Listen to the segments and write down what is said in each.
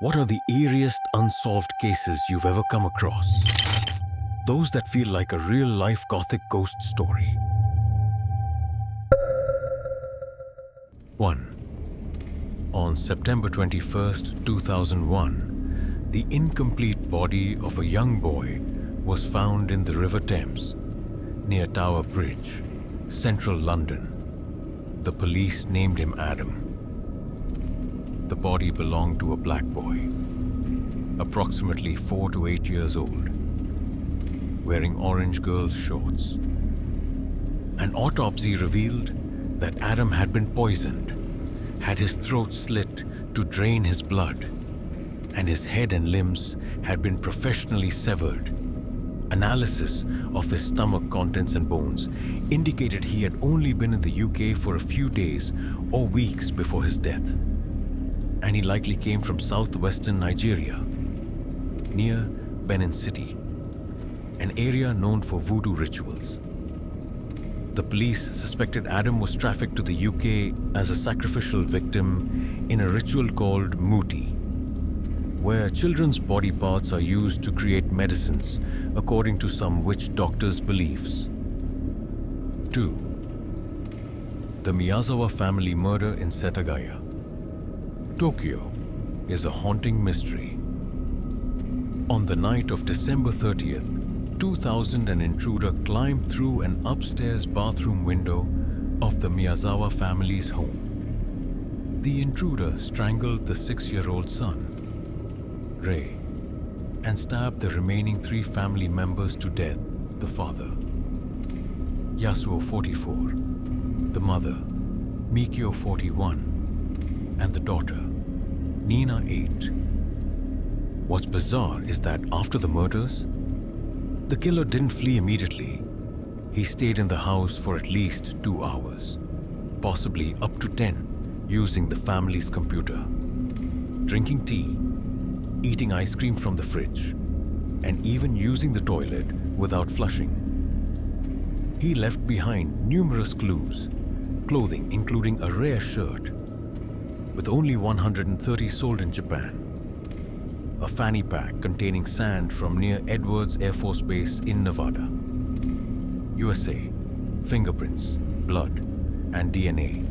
What are the eeriest unsolved cases you've ever come across? Those that feel like a real-life gothic ghost story. 1. On September 21st, 2001, the incomplete body of a young boy was found in the River Thames, near Tower Bridge, central London. The police named him Adam. The body belonged to a black boy, approximately 4 to 8 years old, wearing orange girls' shorts. An autopsy revealed that Adam had been poisoned, had his throat slit to drain his blood, and his head and limbs had been professionally severed. Analysis of his stomach contents and bones indicated he had only been in the UK for a few days or weeks before his death, and he likely came from southwestern Nigeria, near Benin City, an area known for voodoo rituals. The police suspected Adam was trafficked to the UK as a sacrificial victim in a ritual called Muti, where children's body parts are used to create medicines according to some witch doctors' beliefs. 2. The Miyazawa family murder in Setagaya, Tokyo, is a haunting mystery. On the night of December 30th, 2000, an intruder climbed through an upstairs bathroom window of the Miyazawa family's home. The intruder strangled the 6-year-old son, Ray, and stabbed the remaining 3 family members to death: the father, Yasuo 44, the mother, Mikio 41, and the daughter, Nina 8. What's bizarre is that after the murders, the killer didn't flee immediately. He stayed in the house for at least 2 hours, possibly up to 10, using the family's computer, drinking tea, eating ice cream from the fridge, and even using the toilet without flushing. He left behind numerous clues, clothing including a rare shirt, with only 130 sold in Japan, a fanny pack containing sand from near Edwards Air Force Base in Nevada, USA, fingerprints, blood, and DNA.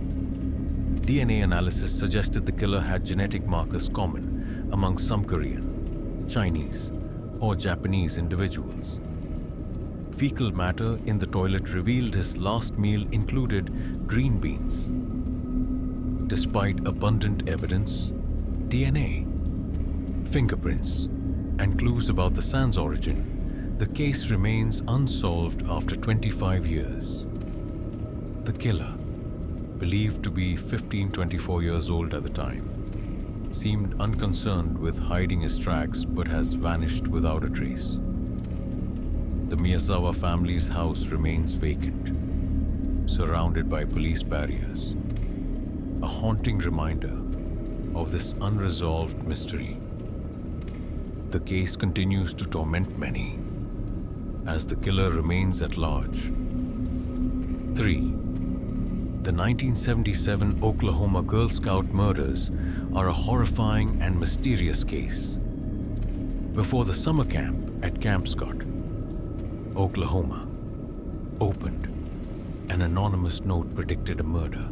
DNA analysis suggested the killer had genetic markers common among some Korean, Chinese, or Japanese individuals. Fecal matter in the toilet revealed his last meal included green beans. Despite abundant evidence, DNA, fingerprints, and clues about the sand's origin, the case remains unsolved after 25 years. The killer, believed to be 24 years old at the time, seemed unconcerned with hiding his tracks but has vanished without a trace. The Miyazawa family's house remains vacant, surrounded by police barriers, a haunting reminder of this unresolved mystery. The case continues to torment many, as the killer remains at large. 3. The 1977 Oklahoma Girl Scout murders are a horrifying and mysterious case. Before the summer camp at Camp Scott, Oklahoma, opened, an anonymous note predicted a murder.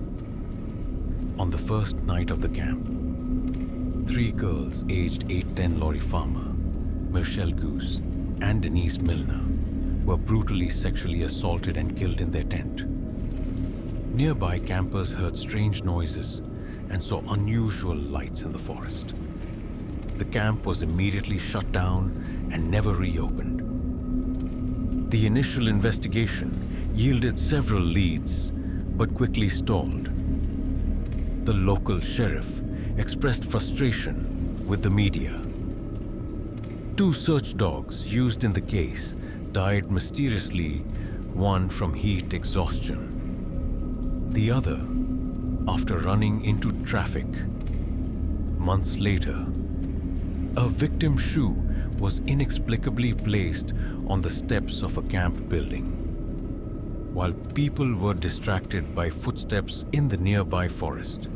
On the first night of the camp, 3 girls aged 8-10, Lori Farmer, Michelle Goose, and Denise Milner, were brutally sexually assaulted and killed in their tent. Nearby campers heard strange noises and saw unusual lights in the forest. The camp was immediately shut down and never reopened. The initial investigation yielded several leads, but quickly stalled. The local sheriff expressed frustration with the media. 2 search dogs used in the case died mysteriously, one from heat exhaustion, the other after running into traffic. Months later, a victim's shoe was inexplicably placed on the steps of a camp building, while people were distracted by footsteps in the nearby forest.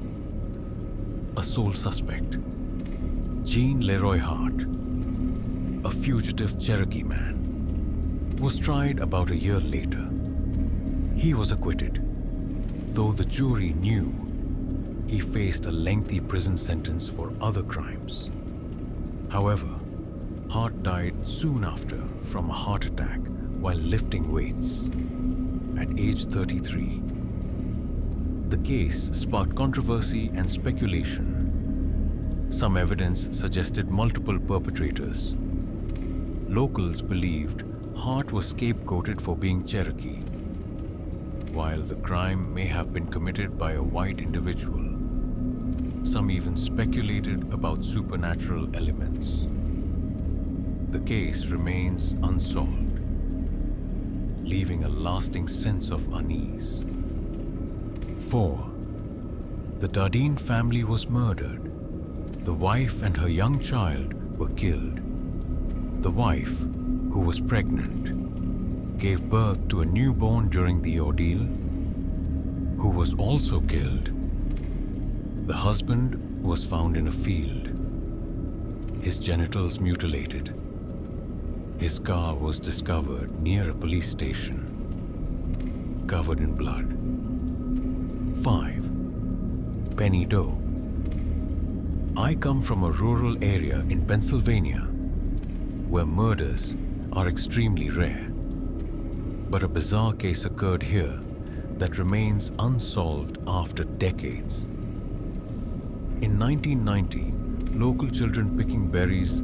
A sole suspect, Jean Leroy Hart, a fugitive Cherokee man, was tried about a year later. He was acquitted, though the jury knew he faced a lengthy prison sentence for other crimes. However, Hart died soon after from a heart attack while lifting weights at age 33. The case sparked controversy and speculation. Some evidence suggested multiple perpetrators. Locals believed Hart was scapegoated for being Cherokee, while the crime may have been committed by a white individual. Some even speculated about supernatural elements. The case remains unsolved, leaving a lasting sense of unease. 4. The Dardine family was murdered. The wife and her young child were killed. The wife, who was pregnant, gave birth to a newborn during the ordeal, who was also killed. The husband was found in a field, his genitals mutilated. His car was discovered near a police station, covered in blood. 5. Penny Doe. I come from a rural area in Pennsylvania where murders are extremely rare. But a bizarre case occurred here that remains unsolved after decades. In 1990, local children picking berries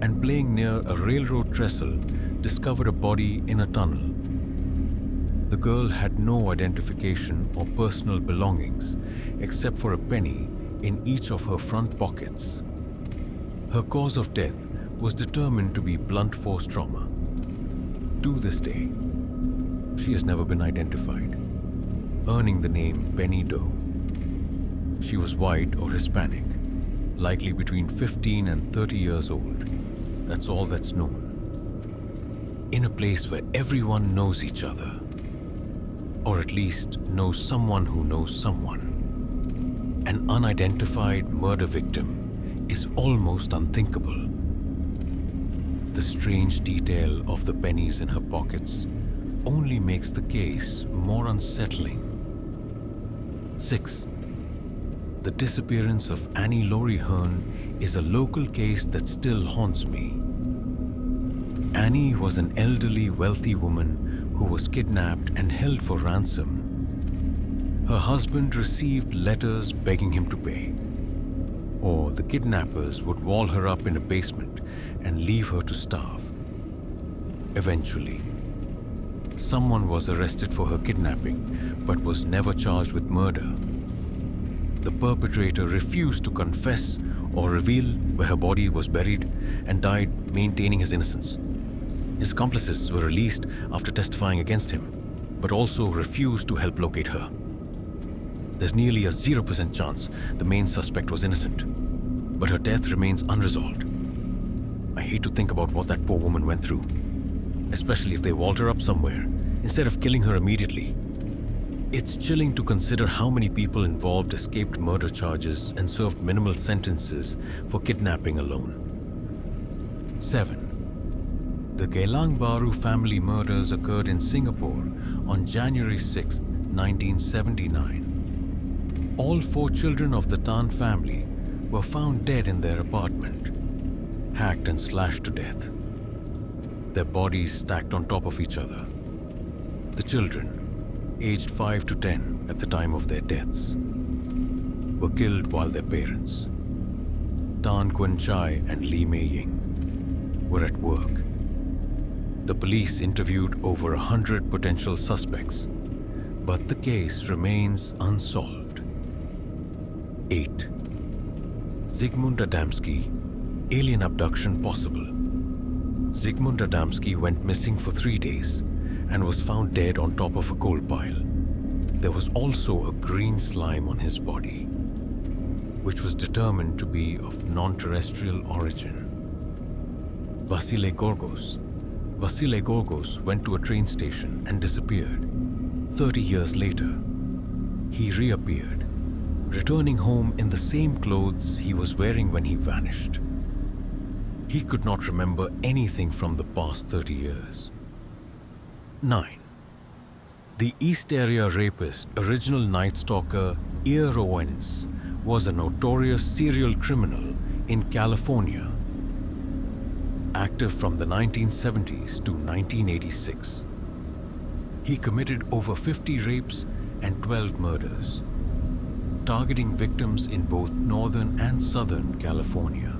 and playing near a railroad trestle discovered a body in a tunnel. The girl had no identification or personal belongings except for a penny in each of her front pockets. Her cause of death was determined to be blunt force trauma. To this day, she has never been identified, earning the name Penny Doe. She was white or Hispanic, likely between 15 and 30 years old. That's all that's known. In a place where everyone knows each other, or at least knows someone who knows someone. An unidentified murder victim is almost unthinkable. The strange detail of the pennies in her pockets only makes the case more unsettling. 6. The disappearance of Annie Laurie Hearn is a local case that still haunts me. Annie was an elderly, wealthy woman who was kidnapped and held for ransom. Her husband received letters begging him to pay, or the kidnappers would wall her up in a basement and leave her to starve. Eventually, someone was arrested for her kidnapping but was never charged with murder. The perpetrator refused to confess or reveal where her body was buried and died maintaining his innocence. His accomplices were released after testifying against him, but also refused to help locate her. There's nearly a 0% chance the main suspect was innocent, but her death remains unresolved. I hate to think about what that poor woman went through, especially if they walled her up somewhere instead of killing her immediately. It's chilling to consider how many people involved escaped murder charges and served minimal sentences for kidnapping alone. 7. The Gelang Baru family murders occurred in Singapore on January 6, 1979. All 4 children of the Tan family were found dead in their apartment, hacked and slashed to death. Their bodies stacked on top of each other. The children, aged 5 to 10 at the time of their deaths, were killed while their parents, Tan Kwun Chai and Lee Mei Ying, were at work. The police interviewed over 100 potential suspects, but the case remains unsolved. 8. Zygmunt Adamski, alien abduction possible. Zygmunt Adamski went missing for 3 days and was found dead on top of a coal pile. There was also a green slime on his body, which was determined to be of non-terrestrial origin. Vasile Gorgos went to a train station and disappeared. 30 years later, he reappeared, returning home in the same clothes he was wearing when he vanished. he could not remember anything from the past 30 years. 9. The East Area rapist, original Night Stalker Eeriest Unsolved, was a notorious serial criminal in California, active from the 1970s to 1986. He committed over 50 rapes and 12 murders, targeting victims in both Northern and Southern California.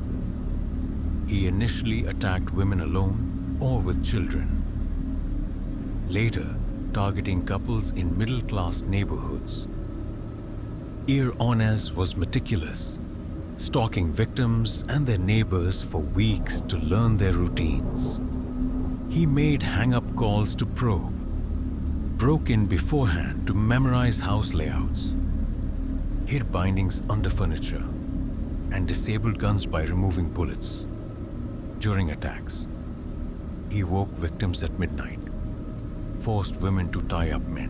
He initially attacked women alone or with children, later targeting couples in middle-class neighborhoods. Eeriest Unsolved was meticulous, stalking victims and their neighbors for weeks to learn their routines. He made hang-up calls to probe, broke in beforehand to memorize house layouts, hid bindings under furniture, and disabled guns by removing bullets. During attacks, he woke victims at midnight, forced women to tie up men,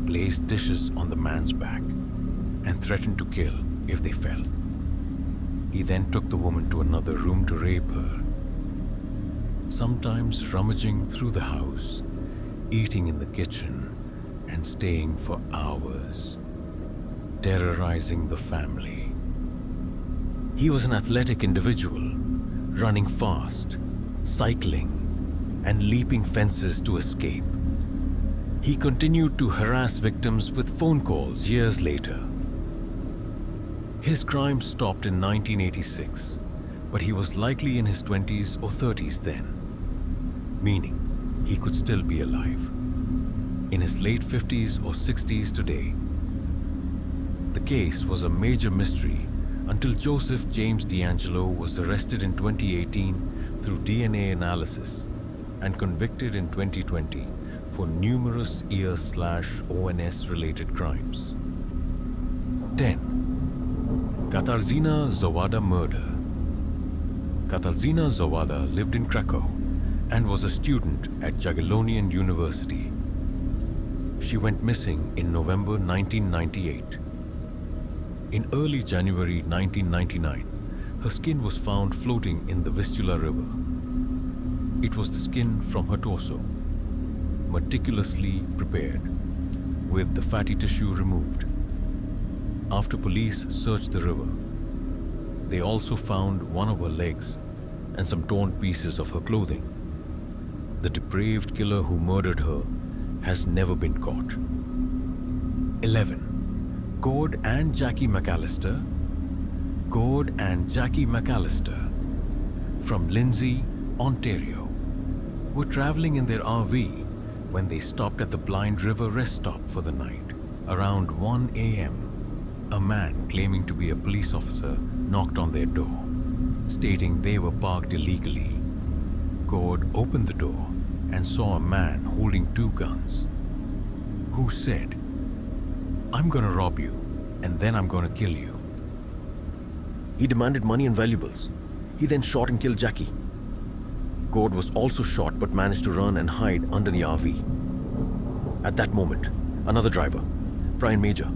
placed dishes on the man's back, and threatened to kill if they fell. He then took the woman to another room to rape her, sometimes rummaging through the house, eating in the kitchen, and staying for hours, terrorizing the family. He was an athletic individual, running fast, cycling, and leaping fences to escape. He continued to harass victims with phone calls years later. His crime stopped in 1986, but he was likely in his 20s or 30s then, meaning he could still be alive, in his late 50s or 60s today. The case was a major mystery until Joseph James D'Angelo was arrested in 2018 through DNA analysis and convicted in 2020 for numerous EER/ONS related crimes. 10. Katarzyna Zawada murder. Katarzyna Zawada lived in Krakow and was a student at Jagiellonian University. She went missing in November 1998. In early January 1999, her skin was found floating in the Vistula River. It was the skin from her torso, meticulously prepared, with the fatty tissue removed. After police searched the river, they also found one of her legs and some torn pieces of her clothing. The depraved killer who murdered her has never been caught. 11. Gord and Jackie McAllister. Gord and Jackie McAllister from Lindsay, Ontario, were traveling in their RV when they stopped at the Blind River rest stop for the night. Around 1 a.m., a man claiming to be a police officer knocked on their door, stating they were parked illegally. Gord opened the door and saw a man holding 2 guns, who said, "I'm gonna rob you, and then I'm gonna kill you." He demanded money and valuables. He then shot and killed Jackie. Gord was also shot but managed to run and hide under the RV. At that moment, another driver, Brian Major,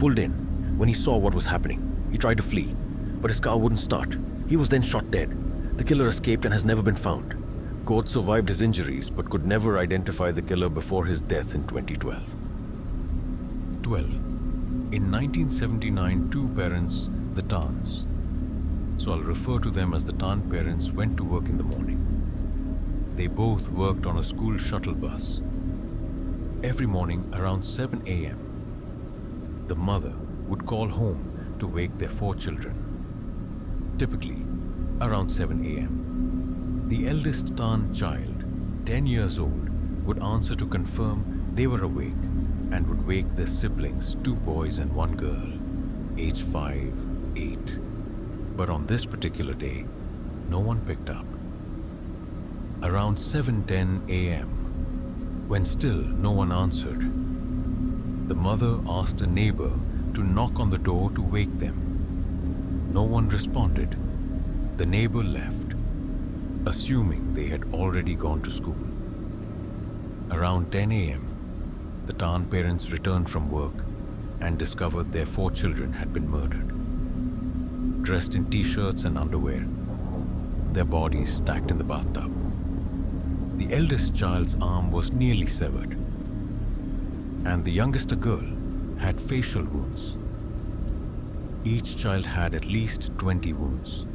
pulled in when he saw what was happening. He tried to flee, but his car wouldn't start. He was then shot dead. The killer escaped and has never been found. Gord survived his injuries but could never identify the killer before his death in 2012. 12. In 1979, 2 parents, the Tans, so I'll refer to them as the Tan parents, went to work in the morning. They both worked on a school shuttle bus. Every morning around 7 a.m., the mother would call home to wake their 4 children. Typically, around 7 a.m., the eldest Tan child, 10 years old, would answer to confirm they were awake and would wake their siblings, 2 boys and 1 girl, age 5, 8. But on this particular day, no one picked up. Around 7:10 a.m., when still no one answered, the mother asked a neighbor to knock on the door to wake them. No one responded. The neighbor left, assuming they had already gone to school. Around 10 a.m., the Tan parents returned from work and discovered their 4 children had been murdered, dressed in t-shirts and underwear. their bodies stacked in the bathtub. The eldest child's arm was nearly severed, and the youngest, a girl, had facial wounds. Each child had at least 20 wounds.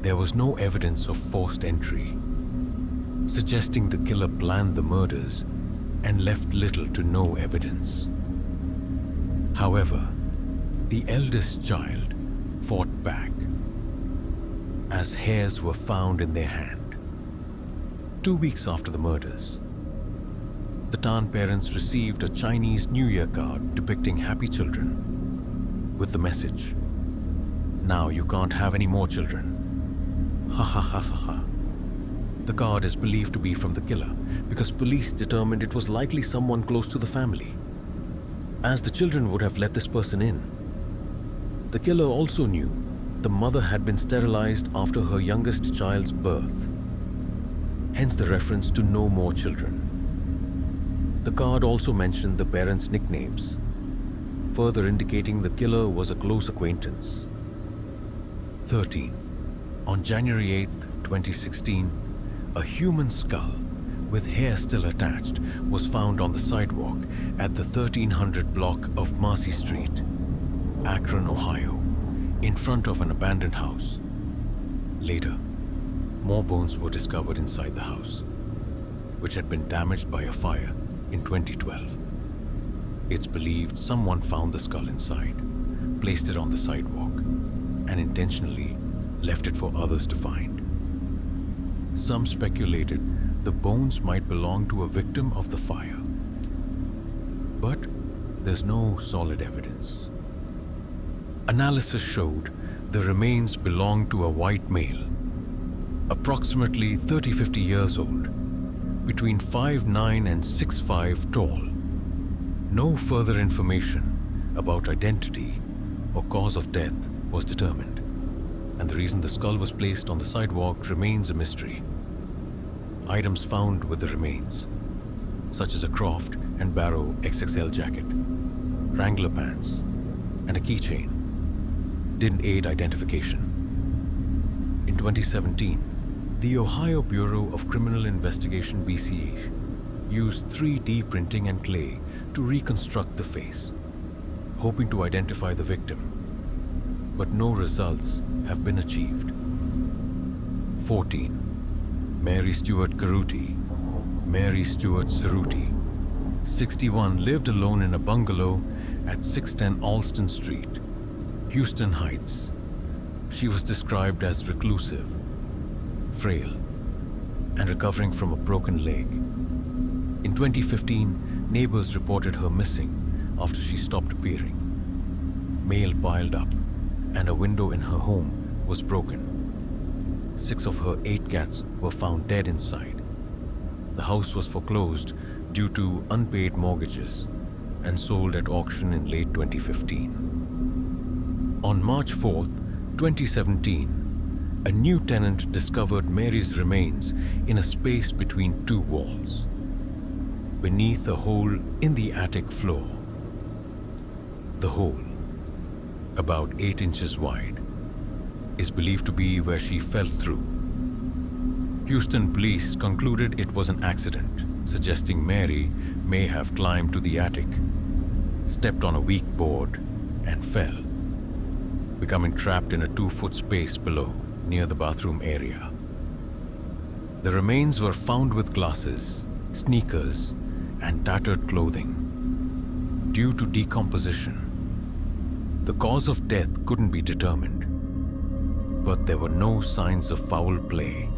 There was no evidence of forced entry, suggesting the killer planned the murders and left little to no evidence. However, the eldest child fought back, as hairs were found in their hand. 2 weeks after the murders, the Tan parents received a Chinese New Year card depicting happy children with the message, "Now you can't have any more children. Ha ha ha ha ha." The card is believed to be from the killer because police determined it was likely someone close to the family, as the children would have let this person in. The killer also knew the mother had been sterilized after her youngest child's birth, hence the reference to no more children. The card also mentioned the parents' nicknames, further indicating the killer was a close acquaintance. 13. On January 8, 2016, a human skull with hair still attached was found on the sidewalk at the 1300 block of Marcy Street, Akron, Ohio, in front of an abandoned house. Later, more bones were discovered inside the house, which had been damaged by a fire in 2012. It's believed someone found the skull inside, placed it on the sidewalk, and intentionally left it for others to find. Some speculated the bones might belong to a victim of the fire, but there's no solid evidence. Analysis showed the remains belonged to a white male, approximately 30-50 years old, between 5'9" and 6'5" tall. No further information about identity or cause of death was determined, and the reason the skull was placed on the sidewalk remains a mystery. Items found with the remains, such as a Croft and Barrow XXL jacket, Wrangler pants, and a keychain, didn't aid identification. In 2017, the Ohio Bureau of Criminal Investigation (BCA) used 3D printing and clay to reconstruct the face, hoping to identify the victim, but no results have been achieved. 14. Mary Stewart Caruti, Mary Stewart Cerruti, 61, lived alone in a bungalow at 610 Alston Street, Houston Heights. She was described as reclusive, frail, and recovering from a broken leg. In 2015, neighbors reported her missing after she stopped appearing. Mail piled up, and a window in her home was broken. 6 of her 8 cats were found dead inside. The house was foreclosed due to unpaid mortgages and sold at auction in late 2015. On March 4, 2017, a new tenant discovered Mary's remains in a space between 2 walls, beneath a hole in the attic floor. The hole, about 8 inches wide, is believed to be where she fell through. Houston police concluded it was an accident, suggesting Mary may have climbed to the attic, stepped on a weak board, and fell, becoming trapped in a 2-foot space below, near the bathroom area. The remains were found with glasses, sneakers, and tattered clothing. Due to decomposition, the cause of death couldn't be determined, but there were no signs of foul play.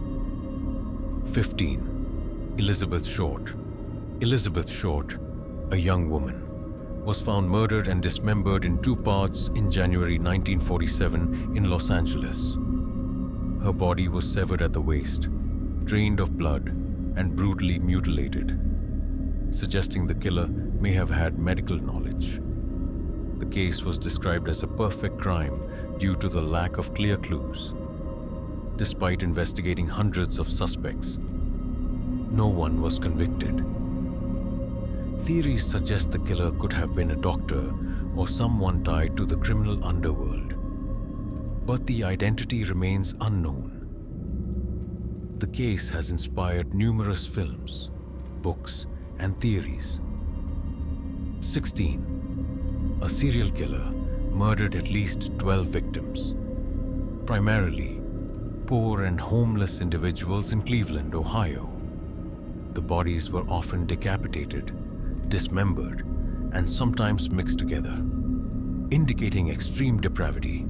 15. Elizabeth Short. Elizabeth Short, a young woman, was found murdered and dismembered in 2 parts in January 1947 in Los Angeles. Her body was severed at the waist, drained of blood, and brutally mutilated, suggesting the killer may have had medical knowledge. The case was described as a perfect crime due to the lack of clear clues. Despite investigating hundreds of suspects, no one was convicted. Theories suggest the killer could have been a doctor or someone tied to the criminal underworld, but the identity remains unknown. The case has inspired numerous films, books, and theories. 16. A serial killer murdered at least 12 victims, primarily poor and homeless individuals in Cleveland, Ohio. The bodies were often decapitated, dismembered, and sometimes mixed together, indicating extreme depravity.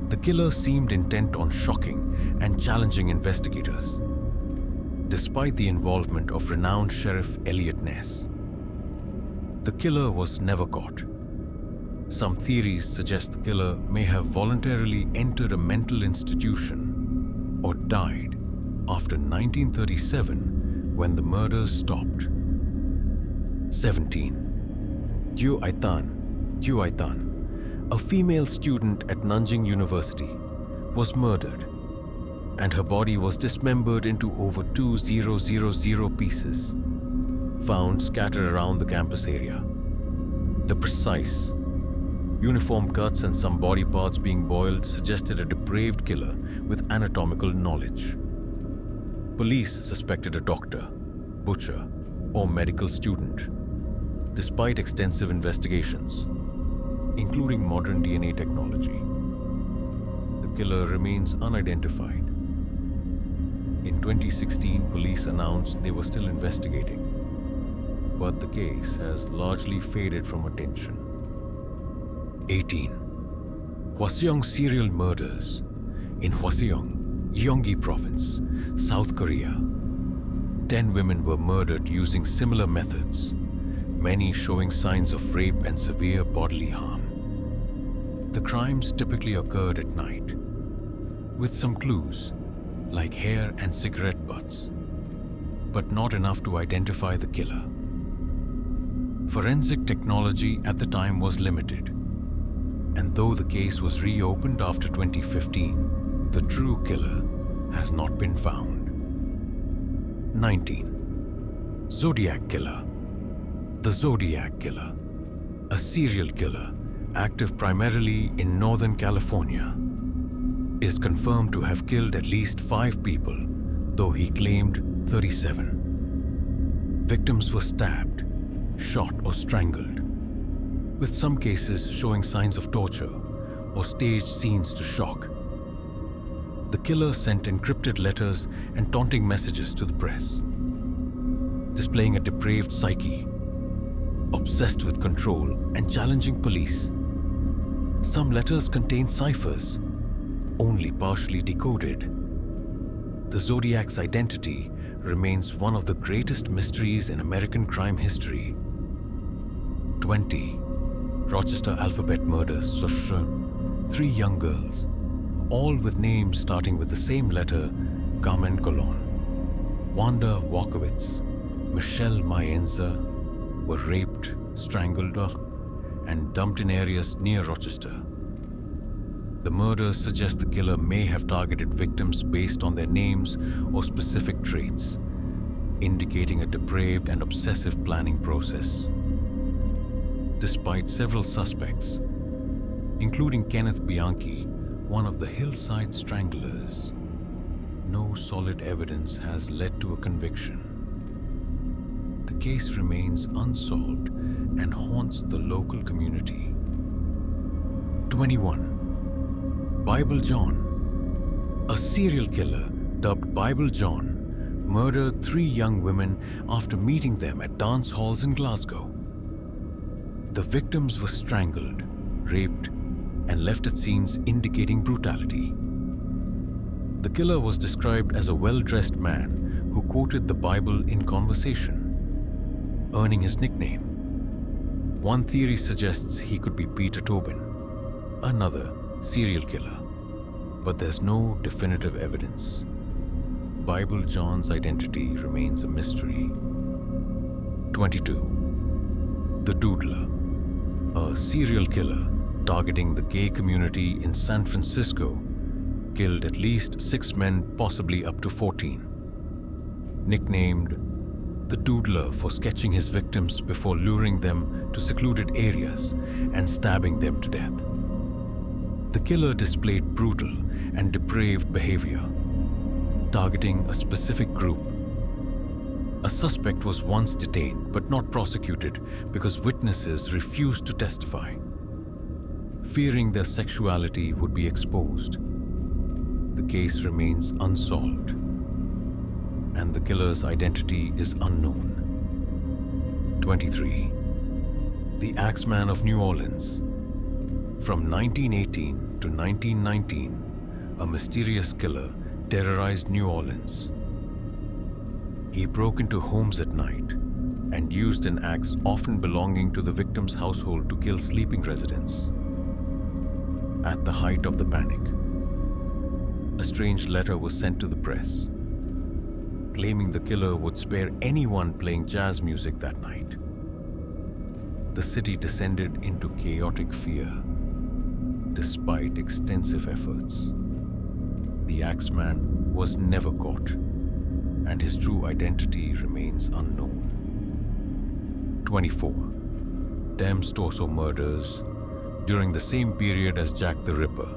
The killer seemed intent on shocking and challenging investigators, despite the involvement of renowned Sheriff Elliot Ness. The killer was never caught. Some theories suggest the killer may have voluntarily entered a mental institution or died after 1937 when the murders stopped. 17. Ju Aitan, a female student at Nanjing University, was murdered, and her body was dismembered into over 2,000 pieces, found scattered around the campus area. The precise, uniform cuts and some body parts being boiled suggested a depraved killer with anatomical knowledge. Police suspected a doctor, butcher, or medical student, despite extensive investigations, including modern DNA technology. The killer remains unidentified. In 2016, police announced they were still investigating, but the case has largely faded from attention. 18. Hwaseong serial murders. In Hwaseong, Gyeonggi Province, South Korea, 10 women were murdered using similar methods, many showing signs of rape and severe bodily harm. The crimes typically occurred at night, with some clues, like hair and cigarette butts, but not enough to identify the killer. Forensic technology at the time was limited, and though the case was reopened after 2015, the true killer has not been found. 19. Zodiac Killer. The Zodiac Killer, a serial killer active primarily in Northern California, is confirmed to have killed at least 5 people, though he claimed 37. Victims were stabbed, shot, or strangled, with some cases showing signs of torture or staged scenes to shock. The killer sent encrypted letters and taunting messages to the press, displaying a depraved psyche, obsessed with control and challenging police. Some letters contain ciphers, only partially decoded. The Zodiac's identity remains one of the greatest mysteries in American crime history. 20. Rochester alphabet murders. 3 young girls, all with names starting with the same letter, Carmen Colon, Wanda Walkowitz, Michelle Mayenza, were raped, strangled, and dumped in areas near Rochester. The murders suggest the killer may have targeted victims based on their names or specific traits, indicating a depraved and obsessive planning process. Despite several suspects, including Kenneth Bianchi, one of the Hillside Stranglers, no solid evidence has led to a conviction. The case remains unsolved and haunts the local community. 21. Bible John. A serial killer dubbed Bible John murdered 3 young women after meeting them at dance halls in Glasgow. The victims were strangled, raped, and left at scenes indicating brutality. The killer was described as a well-dressed man who quoted the Bible in conversation, earning his nickname. One theory suggests he could be Peter Tobin, another serial killer, but there's no definitive evidence. Bible John's identity remains a mystery. 22. The Doodler. A serial killer targeting the gay community in San Francisco killed at least 6 men, possibly up to 14. Nicknamed the Doodler for sketching his victims before luring them to secluded areas and stabbing them to death. The killer displayed brutal and depraved behavior, targeting a specific group. A suspect was once detained but not prosecuted because witnesses refused to testify, fearing their sexuality would be exposed. The case remains unsolved, and the killer's identity is unknown. 23. The Axeman of New Orleans. From 1918 to 1919, a mysterious killer terrorized New Orleans. He broke into homes at night and used an axe often belonging to the victim's household to kill sleeping residents. At the height of the panic, a strange letter was sent to the press, claiming the killer would spare anyone playing jazz music that night. The city descended into chaotic fear, despite extensive efforts. The Axeman was never caught, and his true identity remains unknown. 24. Thames Torso murders during the same period as Jack the Ripper.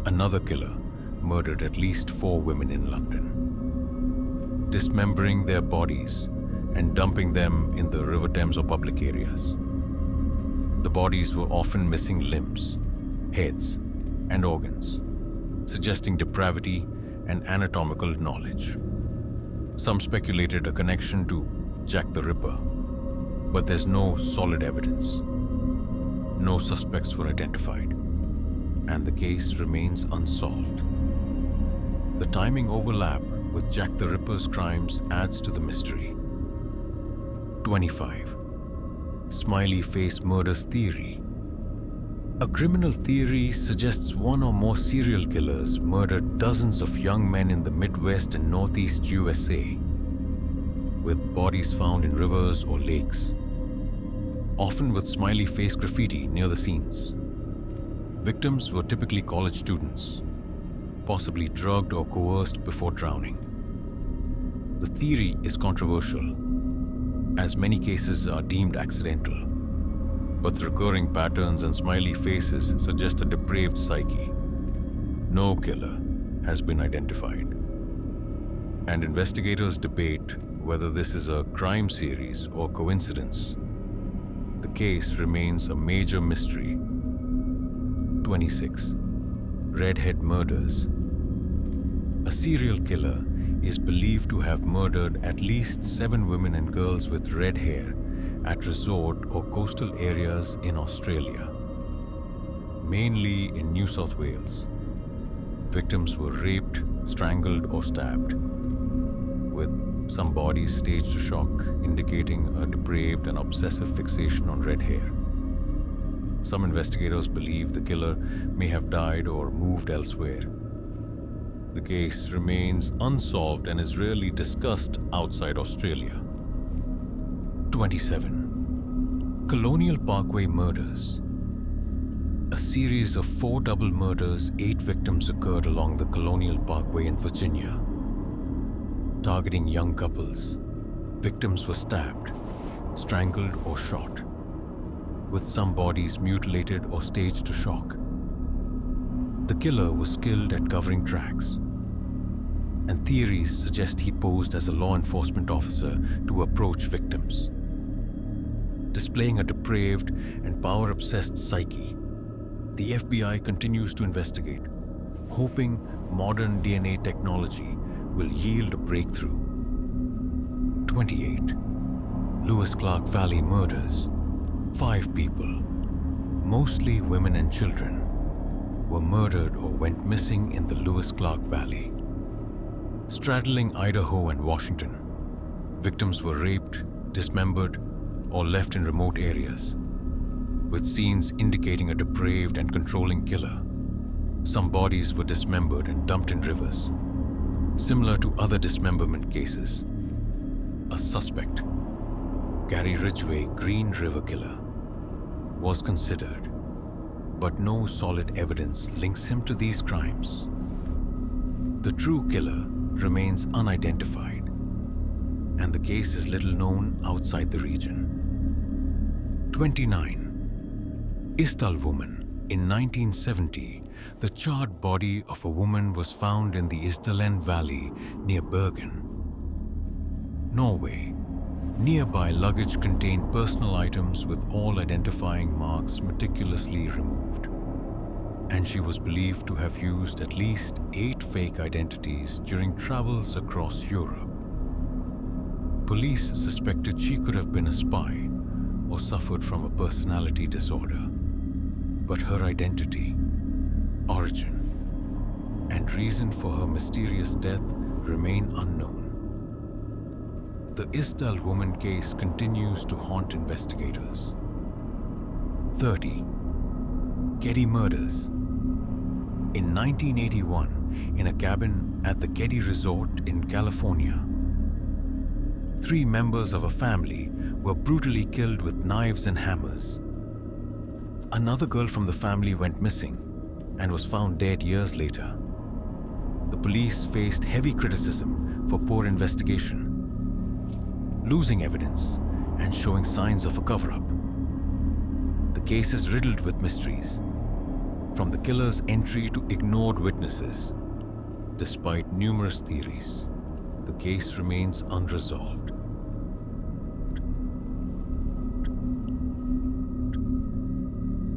Another killer murdered at least 4 women in London, dismembering their bodies and dumping them in the River Thames or public areas. The bodies were often missing limbs, heads, and organs, suggesting depravity and anatomical knowledge. Some speculated a connection to Jack the Ripper, but there's no solid evidence. No suspects were identified, and the case remains unsolved. The timing overlap with Jack the Ripper's crimes adds to the mystery. 25. Smiley face murders theory. A criminal theory suggests one or more serial killers murdered dozens of young men in the Midwest and Northeast USA, with bodies found in rivers or lakes, often with smiley face graffiti near the scenes. Victims were typically college students, possibly drugged or coerced before drowning. The theory is controversial, as many cases are deemed accidental, but the recurring patterns and smiley faces suggest a depraved psyche. No killer has been identified, and investigators debate whether this is a crime series or coincidence. The case remains a major mystery. 26. Redhead murders. A serial killer is believed to have murdered at least 7 women and girls with red hair at resort or coastal areas in Australia, mainly in New South Wales. Victims were raped, strangled, or stabbed, with some bodies staged to shock, indicating a depraved and obsessive fixation on red hair. Some investigators believe the killer may have died or moved elsewhere. The case remains unsolved and is rarely discussed outside Australia. 27. Colonial Parkway murders. A series of 4 double murders, 8 victims occurred along the Colonial Parkway in Virginia. Targeting young couples, victims were stabbed, strangled, or shot, with some bodies mutilated or staged to shock. The killer was skilled at covering tracks, and theories suggest he posed as a law enforcement officer to approach victims. Displaying a depraved and power-obsessed psyche, the FBI continues to investigate, hoping modern DNA technology will yield a breakthrough. 28. Lewis Clark Valley murders. 5 people, mostly women and children, were murdered or went missing in the Lewis Clark Valley. Straddling Idaho and Washington, victims were raped, dismembered, or left in remote areas, with scenes indicating a depraved and controlling killer. Some bodies were dismembered and dumped in rivers, similar to other dismemberment cases. A suspect, Gary Ridgway, Green River Killer, was considered, but no solid evidence links him to these crimes. The true killer remains unidentified, and the case is little known outside the region. 29. Istal woman. In 1970, The charred body of a woman was found in the Isdalen Valley near Bergen, Norway. Nearby luggage contained personal items with all identifying marks meticulously removed, and she was believed to have used at least 8 fake identities during travels across Europe. Police suspected she could have been a spy or suffered from a personality disorder, but her identity, origin, and reason for her mysterious death remain unknown. The Isdal woman case continues to haunt investigators. 30. Getty murders. In 1981, in a cabin at the Getty Resort in California, 3 members of a family were brutally killed with knives and hammers. Another girl from the family went missing and was found dead years later. The police faced heavy criticism for poor investigation, losing evidence and showing signs of a cover-up. The case is riddled with mysteries, from the killer's entry to ignored witnesses. Despite numerous theories, the case remains unresolved.